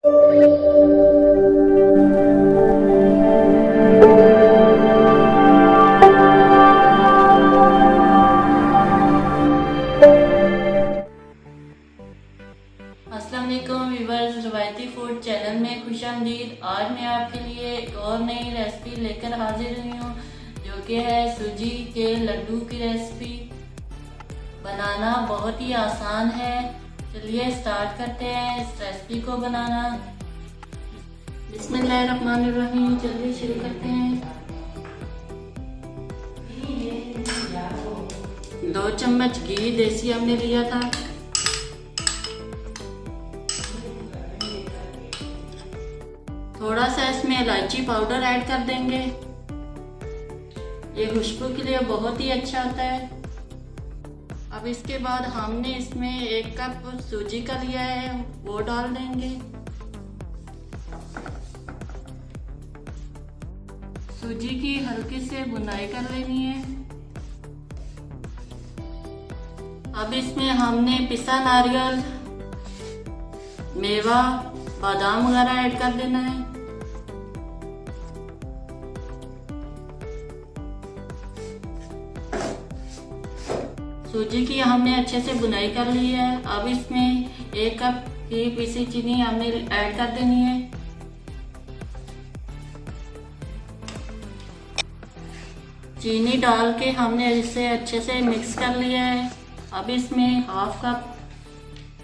अस्सलाम वालेकुम viewers, रवायती food channel में खुशामदीद। आज मैं आपके लिए एक और नई रेसिपी लेकर हाजिर हुई हूँ, जो कि है सूजी के लड्डू की रेसिपी। बनाना बहुत ही आसान है। चलिए स्टार्ट करते हैं इस रेसिपी को बनाना। बिस्मिल्लाहिर्रहमानिर्रहीम। जल्दी शुरू करते हैं। 2 चम्मच घी देसी हमने लिया था। थोड़ा सा इसमें इलायची पाउडर ऐड कर देंगे, ये खुशबू के लिए बहुत ही अच्छा होता है। अब इसके बाद हमने इसमें 1 कप सूजी का लिया है, वो डाल देंगे। सूजी की हल्की से भुनाई कर लेनी है। अब इसमें हमने पिसा नारियल, मेवा, बादाम वगैरह ऐड कर देना है। सूजी की हमने अच्छे से बुनाई कर ली है। अब इसमें 1 कप की पीसी चीनी हमने ऐड कर देनी है। चीनी डाल के हमने इसे अच्छे से मिक्स कर लिया है। अब इसमें 1/2 कप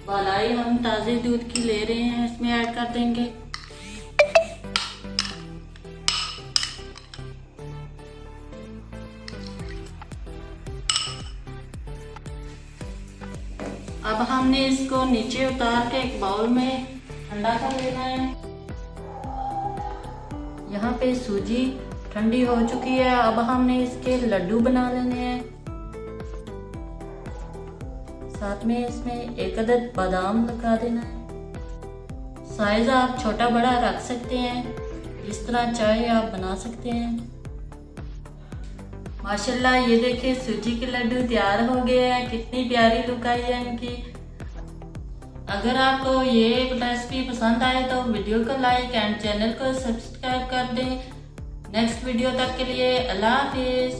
मलाई हम ताज़े दूध की ले रहे हैं, इसमें ऐड कर देंगे। अब हमने इसको नीचे उतार के एक बाउल में ठंडा कर लेना है। यहाँ पे सूजी ठंडी हो चुकी है। अब हमने इसके लड्डू बना लेने हैं। साथ में इसमें 1 अदद बादाम लगा देना है। साइज आप छोटा बड़ा रख सकते हैं, जिस तरह चाहे आप बना सकते हैं। माशाल्लाह, ये देखिए सूजी के लड्डू तैयार हो गए हैं। कितनी प्यारी लुक आई है इनकी। अगर आपको ये रेसिपी पसंद आए तो वीडियो को लाइक एंड चैनल को सब्सक्राइब कर दें। नेक्स्ट वीडियो तक के लिए अल्लाह हाफिज़।